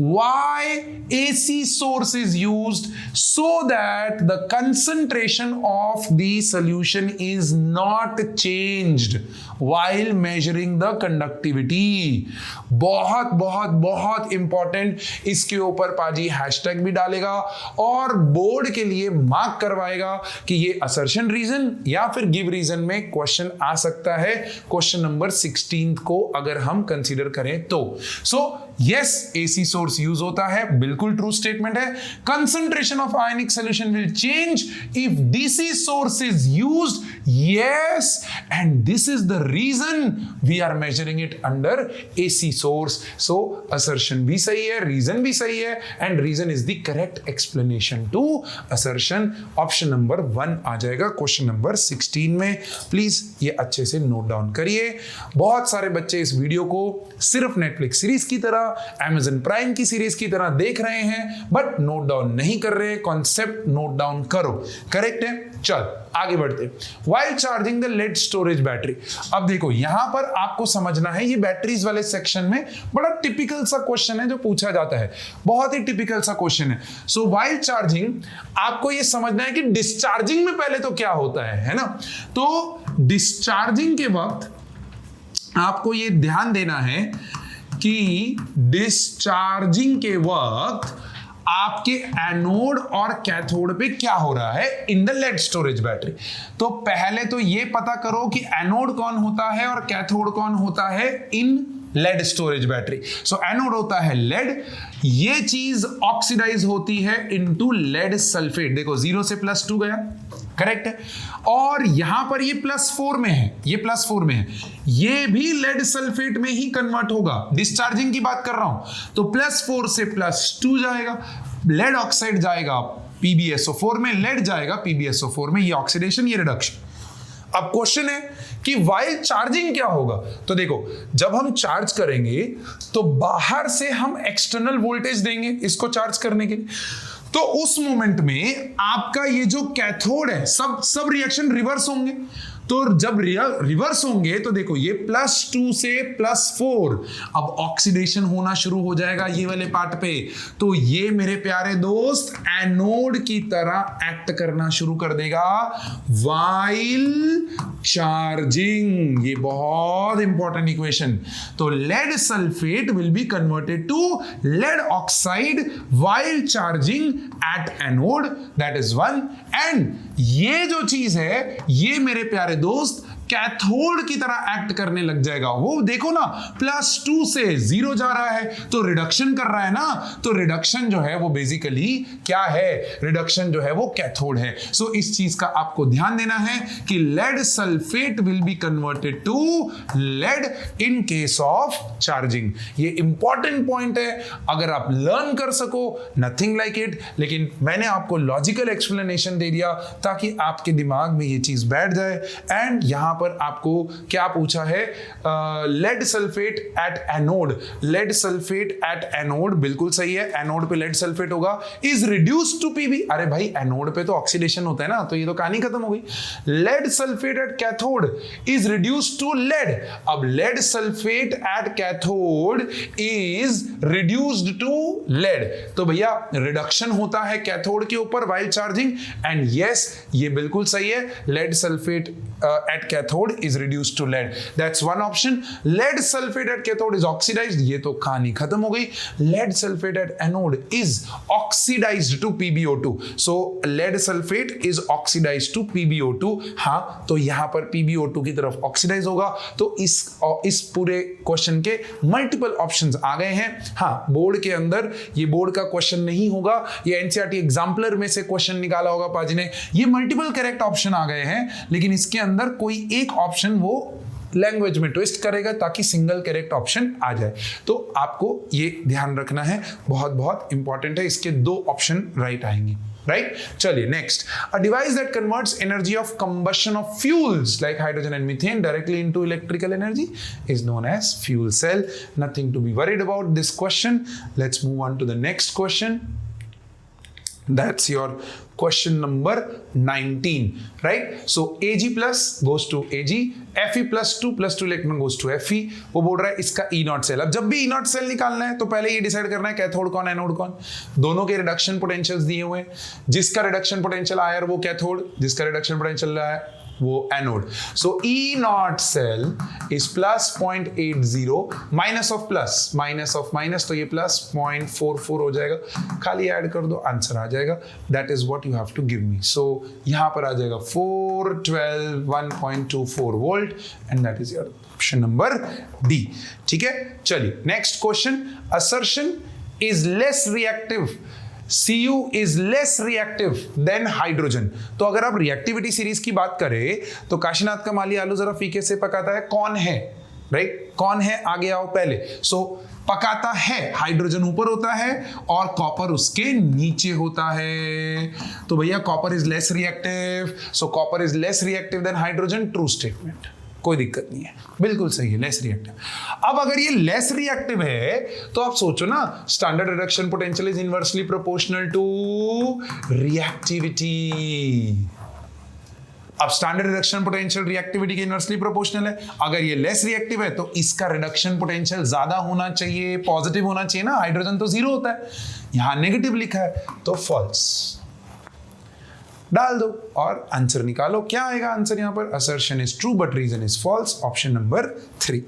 Why AC source is used so that the concentration of the solution is not changed while measuring the conductivity. बहुत बहुत बहुत इंपॉर्टेंट। इसके ऊपर पाजी हैशटैग भी डालेगा और बोर्ड के लिए मार्क करवाएगा कि ये असर्शन रीजन या फिर गिव रीजन में क्वेश्चन आ सकता है क्वेश्चन नंबर 16 को अगर हम कंसीडर करें तो। So yes, AC source use होता है, बिल्कुल ट्रू स्टेटमेंट है। Concentration of ionic solution will change if DC source is used, yes, and this is the reason we are measuring it under AC source. So assertion भी सही है, reason भी सही है and reason is the correct explanation to assertion. Option number 1 आ जाएगा question number 16 में। Please ये अच्छे से नोट डाउन करिए। बहुत सारे बच्चे इस वीडियो को सिर्फ नेटफ्लिक्स सीरीज की तरह, Amazon प्राइम की सीरीज की तरह देख रहे हैं बट नोट डाउन नहीं कर रहे। कॉन्सेप्ट नोट डाउन करो, करेक्ट है। चल आगे बढ़ते। While charging the lead storage battery. अब देखो यहां पर आपको समझना है, ये बैटरीज वाले सेक्शन में बड़ा टिपिकल सा क्वेश्चन है जो पूछा जाता है, बहुत ही टिपिकल सा क्वेश्चन है। सो व्हाइल चार्जिंग आपको ये समझना है कि डिस्चार्जिंग में पहले तो क्या होता है ना। तो डिस्चार्जिंग के वक्त आपको ये ध्यान देना है कि डिस्चार्जिंग के वक्त आपके एनोड और कैथोड पे क्या हो रहा है in the lead storage battery. तो पहले तो ये पता करो कि एनोड कौन होता है और कैथोड कौन होता है इन लेड स्टोरेज बैटरी। सो एनोड होता है लेड, ये चीज ऑक्सीडाइज होती है इनटू लेड सल्फेट। देखो 0 से +2 गया, करेक्ट है। और यहां पर ये +4 में है, ये +4 में है, ये भी लेड सल्फेट में ही कन्वर्ट होगा। डिस्चार्जिंग की बात कर रहा हूं तो +4 से +2 जाएगा, लेड ऑक्साइड जाएगा PbSO4 में, लेड जाएगा PbSO4 में। ये ऑक्सीडेशन, ये रिडक्शन। अब क्वेश्चन है कि व्हाइल चार्जिंग क्या होगा। तो देखो जब हम चार्ज करेंगे तो बाहर से हम एक्सटर्नल वोल्टेज देंगे इसको चार्ज करने के लिए, तो उस मोमेंट में आपका ये जो कैथोड है सब रिएक्शन रिवर्स होंगे। तो जब रिवर्स होंगे तो देखो ये +2 से +4, अब ऑक्सीडेशन होना शुरू हो जाएगा ये वाले पार्ट पे। तो ये मेरे प्यारे दोस्त एनोड की तरह एक्ट करना शुरू कर देगा व्हाइल चार्जिंग। ये बहुत इंपॉर्टेंट इक्वेशन। तो lead sulphate will be converted to lead oxide while charging at anode, that is 1। And ये जो चीज है ये मेरे प्यारे दोस्त कैथोड की तरह एक्ट करने लग जाएगा। वो देखो ना, +2 से 0 जा रहा है तो रिडक्शन कर रहा है ना, तो रिडक्शन जो है वो बेसिकली क्या है, रिडक्शन जो है वो कैथोड है। सो इस चीज का आपको ध्यान देना है कि lead sulphate will be converted to lead in case of charging. ये इंपॉर्टेंट पॉइंट है, अगर आप लर्न कर सको नथिंग लाइक इट, लेकिन मैंने आपको लॉजिकल एक्सप्लेनेशन दे दिया ताकि आपके दिमाग में ये चीज बैठ जाए। एंड यहां पर आपको क्या पूछा है, lead sulphate at anode, lead sulphate at anode बिल्कुल सही है, एनोड पे लेड सल्फेट होगा, इज रिड्यूस्ड टू पीबी। अरे भाई एनोड पे तो ऑक्सीडेशन होता है ना, तो ये तो कहानी खत्म हो गई। Lead sulphate at cathode is reduced to lead, अब lead sulphate at cathode is reduced to lead, तो भैया रिडक्शन होता है कैथोड के ऊपर व्हाइल चार्जिंग। एंड यस, ये बिल्कुल सही है, lead sulphate at cathode is reduced to lead, that's one option. Lead sulphate at cathode is oxidised, ये तो कहानी खत्म हो गई। Lead sulphate at anode is oxidised to PbO2, so lead sulphate is oxidised to PbO2। हाँ, तो यहां पर PbO2 की तरफ ऑक्सीडाइज होगा, तो इस पूरे क्वेश्चन के मल्टीपल ऑप्शंस आ गए हैं। हाँ, बोर्ड के अंदर ये बोर्ड का क्वेश्चन नहीं होगा, ये एनसीईआरटी एग्जाम्पलर में से क्वेश्चन निकाला होगा पाजी ने, ये मल्टीपल करेक्ट ऑप्शन आ गए हैं, लेकिन इसके अंदर कोई एक ऑप्शन वो लैंग्वेज में ट्विस्ट करेगा ताकि सिंगल करेक्ट ऑप्शन आ जाए। तो आपको ये ध्यान रखना है, बहुत बहुत इंपॉर्टेंट है, इसके 2 ऑप्शन राइट आएंगे। राइट, चलिए next, a device that converts energy of combustion of fuels like hydrogen and methane directly into electrical energy is known as fuel cell. Nothing to be worried about this question. Let's move on to the next question. That's your question number 19, right? So Ag plus goes to Ag, Fe plus 2 electron goes to Fe. वो बोल रहा है इसका E naught cell. अब जब भी E naught cell निकालना है तो पहले ये डिसाइड करना है कैथोड कौन एनोड कौन। दोनों के रिडक्शन पोटेंशियल्स दिए हुए हैं, जिसका रिडक्शन पोटेंशियल आया वो कैथोड, जिसका रिडक्शन पोटेंशियल आया वो anode. So E naught cell is plus 0.80 minus of plus, minus of minus, तो ये प्लस 0.44 हो जाएगा, खाली ऐड कर दो आंसर आ जाएगा। That is what you have to give me. So यहां पर आ जाएगा 412 1.24 volt and that is your option number D. ठीक है, चलिए next question, assertion is less reactive, Cu is less reactive than hydrogen। तो अगर आप रिएक्टिविटी सीरीज की बात करें तो काशीनाथ का माली आलू जरा फीके से पकाता है, कौन है, राइट, कौन है, आगे आओ पहले। सो पकाता है, हाइड्रोजन ऊपर होता है और कॉपर उसके नीचे होता है, तो भैया copper is less reactive, so copper is less reactive than hydrogen, true statement, कोई दिक्कत नहीं है, बिल्कुल सही है, लेस रिएक्टिव। अब अगर ये लेस रिएक्टिव है तो आप सोचो ना, standard reduction potential is inversely proportional to reactivity. अब स्टैंडर्ड रिडक्शन पोटेंशियल रिएक्टिविटी के इनवर्सली प्रोपोर्शनल है, अगर ये लेस रिएक्टिव है तो इसका रिडक्शन पोटेंशियल ज्यादा होना चाहिए, पॉजिटिव होना चाहिए ना, हाइड्रोजन तो 0 होता है, यहां नेगेटिव लिखा है तो फॉल्स डाल दो और आंसर निकालो। क्या आएगा आंसर यहां पर, assertion is true but reason is false, option number 3।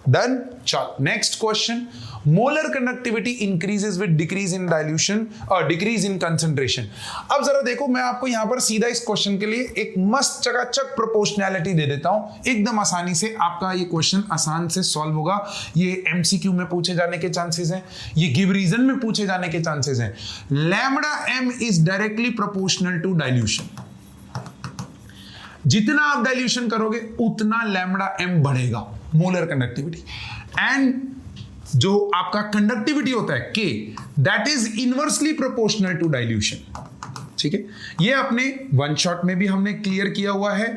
Done. चलो next question, molar conductivity increases with decrease in dilution और डिक्रीज इन कंसंट्रेशन। अब जरा देखो, मैं आपको यहां पर सीधा इस क्वेश्चन के लिए एक मस्त चकाचक प्रोपोर्शनैलिटी दे देता हूं, एकदम आसानी से आपका ये क्वेश्चन आसान से सॉल्व होगा। ये एमसीक्यू में पूछे जाने के चांसेस हैं, ये गिव रीजन में पूछे जाने के चांसेस हैं। Lambda M is directly proportional to dilution, जितना आप डाइल्यूशन करोगे उतना लैम्डा एम बढ़ेगा, मोलर कंडक्टिविटी। एंड जो आपका कंडक्टिविटी होता है K, that is inversely proportional to dilution. ठीक है, ये अपने वन शॉट में भी हमने क्लियर किया हुआ है।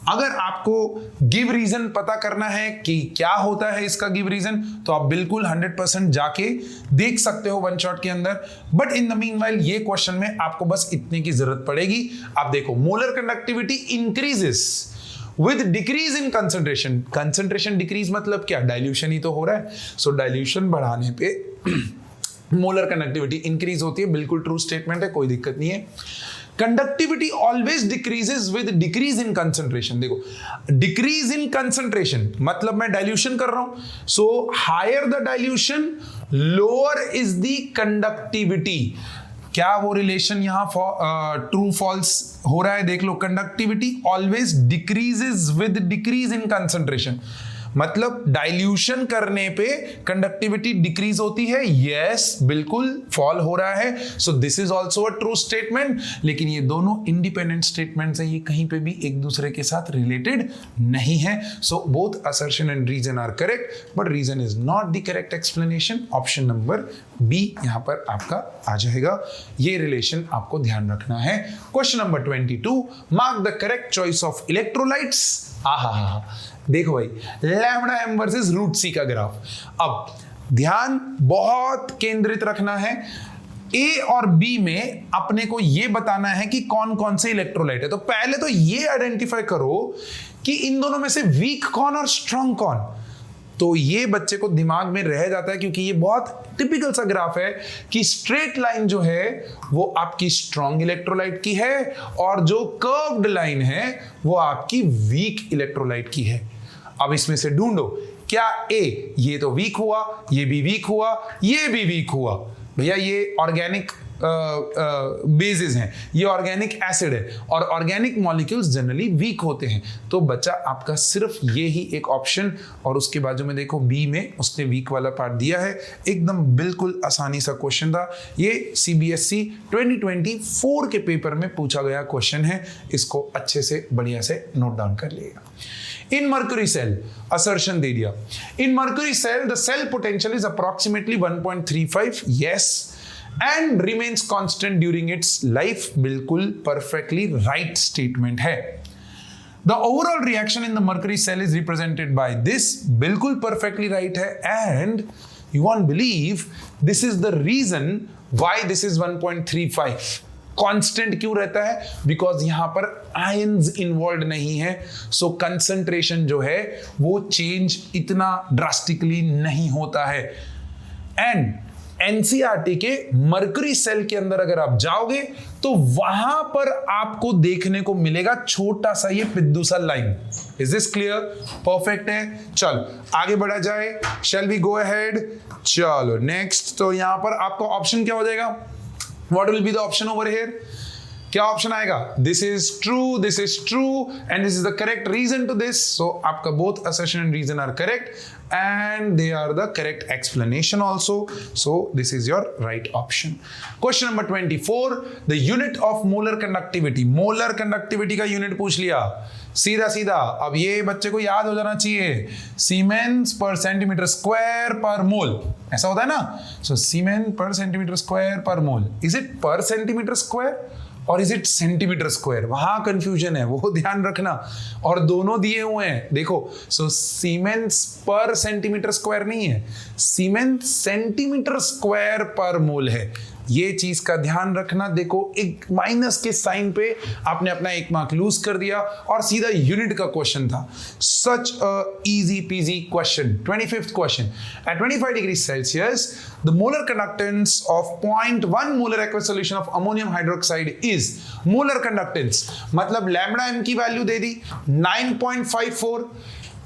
अगर आपको गिव रीजन पता करना है कि क्या होता है इसका गिव रीजन, तो आप बिल्कुल 100% जाके देख सकते हो वन शॉट के अंदर। बट इन द मीनवाइल ये क्वेश्चन में आपको बस इतने की जरूरत पड़ेगी। आप देखो, molar conductivity increases with decrease in concentration. Concentration decrease मतलब क्या, डाइल्यूशन ही तो हो रहा है। सो डाइल्यूशन बढ़ाने पे मोलर कंडक्टिविटी इंक्रीज होती है, बिल्कुल ट्रू स्टेटमेंट है, कोई दिक्कत नहीं है। Conductivity always decreases with decrease in concentration. देखो, डिक्रीज इन कंसंट्रेशन मतलब मैं डाइल्यूशन कर रहा हूं, so higher the dilution lower is the conductivity. क्या वो रिलेशन यहां ट्रू फॉल्स हो रहा है? देख लो, conductivity always decreases with decrease in concentration, मतलब डाइल्यूशन करने पे कंडक्टिविटी डिक्रीज होती है। यस, बिल्कुल फॉल हो रहा है। So this is also a true statement, लेकिन ये दोनों इंडिपेंडेंट स्टेटमेंट्स हैं, ये कहीं पे भी एक दूसरे के साथ रिलेटेड नहीं है। So both assertion and reason are correct, but reason is not the correct explanation. Option number B यहां पर आपका आ जाएगा। ये रिलेशन आपको ध्यान रखना है। Question number 22, mark the correct choice of electrolytes. देखो भाई, लैम्डा एम वर्सेस रूट सी का ग्राफ। अब ध्यान बहुत केंद्रित रखना है। ए और बी में अपने को ये बताना है कि कौन कौन से इलेक्ट्रोलाइट है। तो पहले तो ये आइडेंटिफाई करो कि इन दोनों में से वीक कौन और स्ट्रांग कौन। तो ये बच्चे को दिमाग में रह जाता है, क्योंकि ये बहुत टिपिकल सा ग्राफ है कि स्ट्रेट लाइन जो है वो आपकी स्ट्रॉन्ग इलेक्ट्रोलाइट की है और जो कर्व्ड लाइन है वो आपकी वीक इलेक्ट्रोलाइट की है। अब इसमें से ढूंढो, क्या ए, ये तो वीक हुआ, ये भी वीक हुआ, ये भी वीक हुआ। भैया ये ऑर्गेनिक बेसिस हैं, ये ऑर्गेनिक एसिड है और ऑर्गेनिक मॉलिक्यूल्स जनरली वीक होते हैं। तो बच्चा आपका सिर्फ ये ही एक ऑप्शन, और उसके बाजू में देखो बी में उसने वीक वाला पार्ट दिया है। एकदम बिल्कुल आसानी सा क्वेश्चन था ये, CBSE 2024 के पेपर में पूछा गया क्वेश्चन है। इसको अच्छे से बढ़िया से नोट डाउन कर लिएगा। In mercury cell, assertion दे दिया। In mercury cell, the cell potential is approximately 1.35, yes, and remains constant during its life. बिल्कुल perfectly right statement है। The overall reaction in the mercury cell is represented by this, बिल्कुल perfectly right है, and you won't believe this is the reason why this is 1.35। Constant क्यों रहता है? Because यहां पर ions involve नहीं है, सो कंसंट्रेशन जो है वो चेंज इतना ड्रास्टिकली नहीं होता है। एंड एनसीईआरटी के मर्करी सेल के अंदर अगर आप जाओगे तो वहां पर आपको देखने को मिलेगा छोटा सा ये पिद्दू सा line. Is this clear? Perfect है। चल आगे बढ़ा जाए, शैल वी गो अहेड। चलो नेक्स्ट, तो यहां पर आपका ऑप्शन क्या हो जाएगा? What will be the option over here? क्या ऑप्शन आएगा? This is true, and this is the correct reason to this. So आपका both assertion and reason are correct, and they are the correct explanation also. So this is your right option. Question number 24, the unit of molar conductivity. Molar conductivity का unit पूछ लिया, सीधा सीधा। अब ये बच्चे को याद हो जाना चाहिए, सीमेंस पर सेंटीमीटर स्क्वायर पर मोल, ऐसा होता है ना। सो सीमेन पर सेंटीमीटर स्क्वायर पर मोल, इज इट पर सेंटीमीटर स्क्वायर और इज इट सेंटीमीटर स्क्वायर? वहां कंफ्यूजन है, वो ध्यान रखना। और दोनों दिए हुए हैं, देखो। सो सीमेंस पर सेंटीमीटर स्क्वायर नहीं है, सीमेंस सेंटीमीटर स्क्वायर पर मोल है। ये चीज का ध्यान रखना। देखो एक माइनस के साइन पे आपने अपना एक मार्क लूज कर दिया और सीधा यूनिट का क्वेश्चन था। Such a easy peasy question. 25th question, at 25 degrees Celsius the molar conductance of 0.1 molar aqueous solution of ammonium hydroxide is, molar conductance मतलब लैम्डा m की value they the 9.54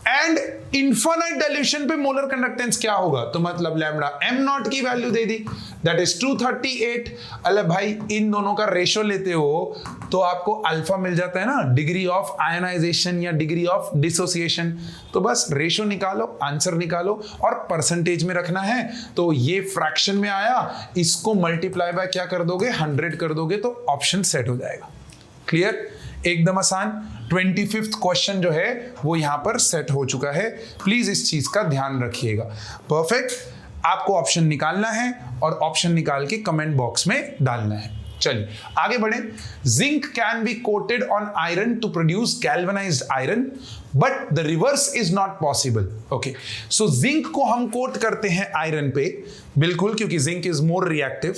and infinite dilution पे molar conductance क्या होगा? तो मतलब lambda m not की value they the, that is 238। अरे भाई इन दोनों का रेशो लेते हो तो आपको अल्फा मिल जाता है ना, डिग्री ऑफ आयनाइजेशन या डिग्री ऑफ डिसोसिएशन। तो बस रेशो निकालो, आंसर निकालो और परसेंटेज में रखना है। तो ये फ्रैक्शन में आया, इसको मल्टीप्लाई बाय क्या कर दोगे? 100 कर दोगे तो ऑप्शन सेट हो जाएगा। क्लियर? एकदम आसान। 25th क्वेश्चन जो है वो यहां पर सेट हो चुका है। प्लीज इस चीज का ध्यान रखिएगा। परफेक्ट। आपको ऑप्शन निकालना है और ऑप्शन निकाल के कमेंट बॉक्स में डालना है। चलिए आगे बढ़े। Zinc can be coated on iron to produce galvanised iron, but the reverse is not possible. Okay, so zinc को हम कोट करते हैं आयरन पे, बिल्कुल, क्योंकि zinc is more reactive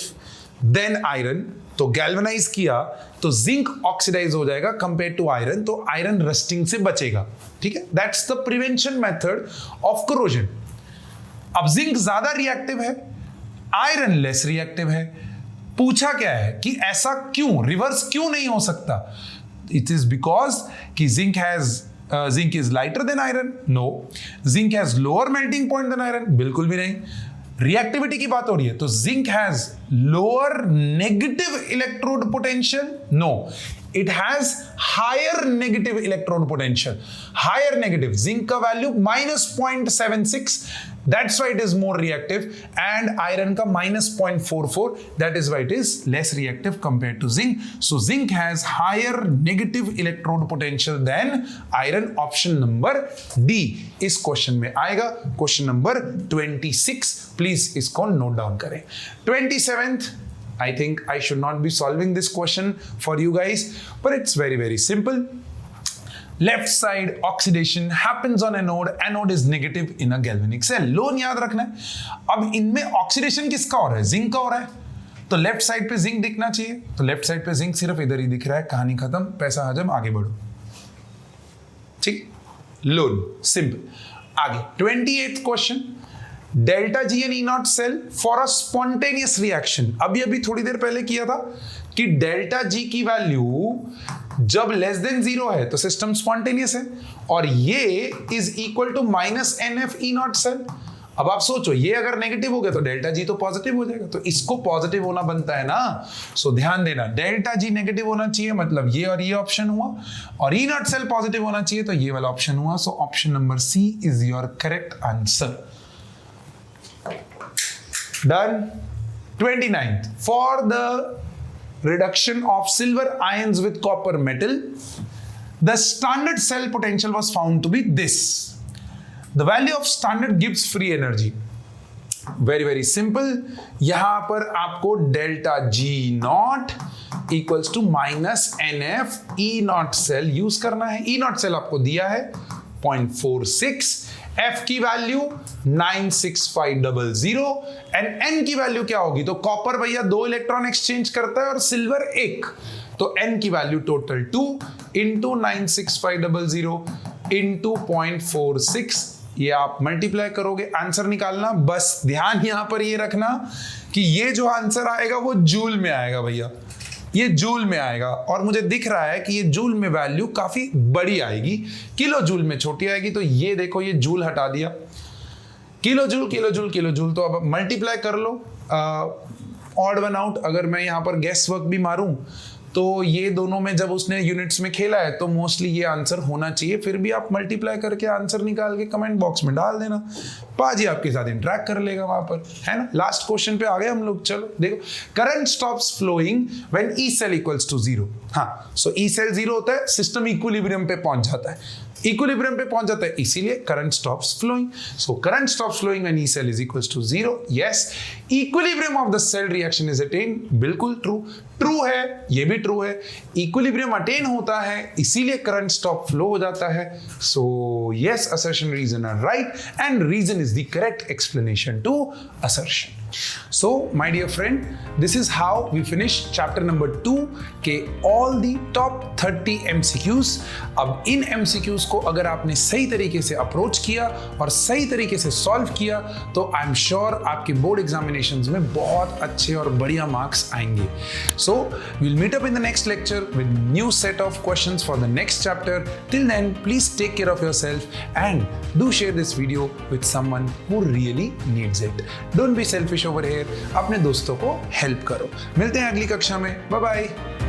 than iron. तो गैल्वेनाइज किया तो जिंक ऑक्सीडाइज हो जाएगा कंपेयर टू आयरन, तो आयरन रस्टिंग से बचेगा। ठीक है, that's the prevention method of corrosion. अब जिंक ज्यादा रिएक्टिव है, आयरन लेस रिएक्टिव है। पूछा क्या है कि ऐसा क्यों, रिवर्स क्यों नहीं हो सकता? इट इज बिकॉज कि zinc is lighter than iron. No. Zinc has lower melting point than iron? बिल्कुल भी नहीं। रिएक्टिविटी की बात हो रही है तो zinc has lower negative electrode potential, no, it has higher negative electrode potential, higher negative. Zinc का value -0.76, that's why it is more reactive, and iron का -0.44, that is why it is less reactive compared to zinc. So zinc has higher negative electrode potential than iron. Option number D इस question में आएगा. Question number 26, please इसको note down करें. 27th, I think I should not be solving this question for you guys, but it's very, very simple. Left side oxidation happens on anode. Anode is negative in a galvanic cell. Loan याद रखना है. अब इनमें oxidation किसका हो रहा है? Zinc का हो रहा है. तो लेफ्ट साइड पे जिंक दिखना चाहिए. तो लेफ्ट साइड पे जिंक सिर्फ इधर ही दिख रहा है. कहानी खत्म. पैसा हजम, आगे बढ़ो. ठीक, लोन सिंपल. आगे 28th question. Delta G N E naught cell for a spontaneous reaction. अभी थोड़ी देर पहले किया था कि डेल्टा जी की वैल्यू जब लेस देन 0 है तो सिस्टम स्पॉन्टेनियस है, और ये is equal to -NF E naught cell. अब आप सोचो, ये अगर नेगेटिव हो गया तो डेल्टा जी तो पॉजिटिव हो जाएगा, तो इसको पॉजिटिव होना बनता है ना. सो ध्यान देना, डेल्टा जी नेगेटिव होना चाहिए, मतलब ये और ये ऑप्शन हुआ, और ई नॉट सेल पॉजिटिव होना चाहिए तो ये वाला ऑप्शन हुआ. So option number C is your correct answer. Done. 29th. For the reduction of silver ions with copper metal, the standard cell potential was found to be this. The value of standard gives free energy. Very, very simple. यहां पर आपको delta G naught equals to -NF E naught cell use करना है. ई naught cell आपको दिया है 0.46, F की value 96500 and N की वैल्यू क्या होगी? तो कॉपर भैया 2 इलेक्ट्रॉन एक्सचेंज करता है और सिल्वर 1, तो N की वैल्यू टोटल 2 इंटू 96500 इंटू 0.46. ये आप मल्टीप्लाई करोगे, आंसर निकालना. बस ध्यान यहां पर ये रखना कि ये जो आंसर आएगा वो जूल में आएगा भैया, ये जूल में आएगा, और मुझे दिख रहा है कि ये जूल में वैल्यू काफी बड़ी आएगी, किलो जूल में छोटी आएगी. तो ये देखो, ये जूल हटा दिया, kilo joule kilo joule kilo joule. तो अब मल्टीप्लाई कर लो, ऑड वन आउट. अगर मैं यहां पर गैस वर्क भी मारूं तो ये दोनों में जब उसने यूनिट्स में खेला है तो मोस्टली ये आंसर होना चाहिए. फिर भी आप मल्टीप्लाई करके आंसर निकाल के कमेंट बॉक्स में डाल देना, पाजी आपके साथ इंटरेक्ट कर लेगा वहां पर, है ना. लास्ट क्वेश्चन पे आ गए हम लोग. चलो देखो, current stops flowing when E cell equals to 0. हाँ, सो ई सेल 0 होता है, सिस्टम इक्विलिब्रियम पे पहुंच जाता है, इक्विलिब्रियम पे पहुंच जाता है, इसीलिए current stops flowing. So current stops flowing when E cell is equals to 0. Yes, equilibrium of the cell reaction is attained. बिल्कुल ट्रू, ट्रू है, ये भी ट्रू है. इक्विलिब्रियम अटेन होता है इसीलिए करंट स्टॉप फ्लो हो जाता है. So yes, assertion reason are right and reason is the correct explanation to assertion. So my dear friend, this is how we finish chapter number 2 के all the top 30 MCQs. अब इन MCQs को अगर आपने सही तरीके से अप्रोच किया और सही तरीके से सॉल्व किया तो आई एम श्योर आपके बोर्ड एग्जामिनेशंस में बहुत अच्छे और बढ़िया मार्क्स आएंगे. So we'll meet up in the next lecture with new set of questions for the next chapter. Till then, please take care of yourself and do share this video with someone who really needs it. Don't be selfish over here. अपने दोस्तों को help करो. मिलते हैं अगली कक्षा में. Bye bye.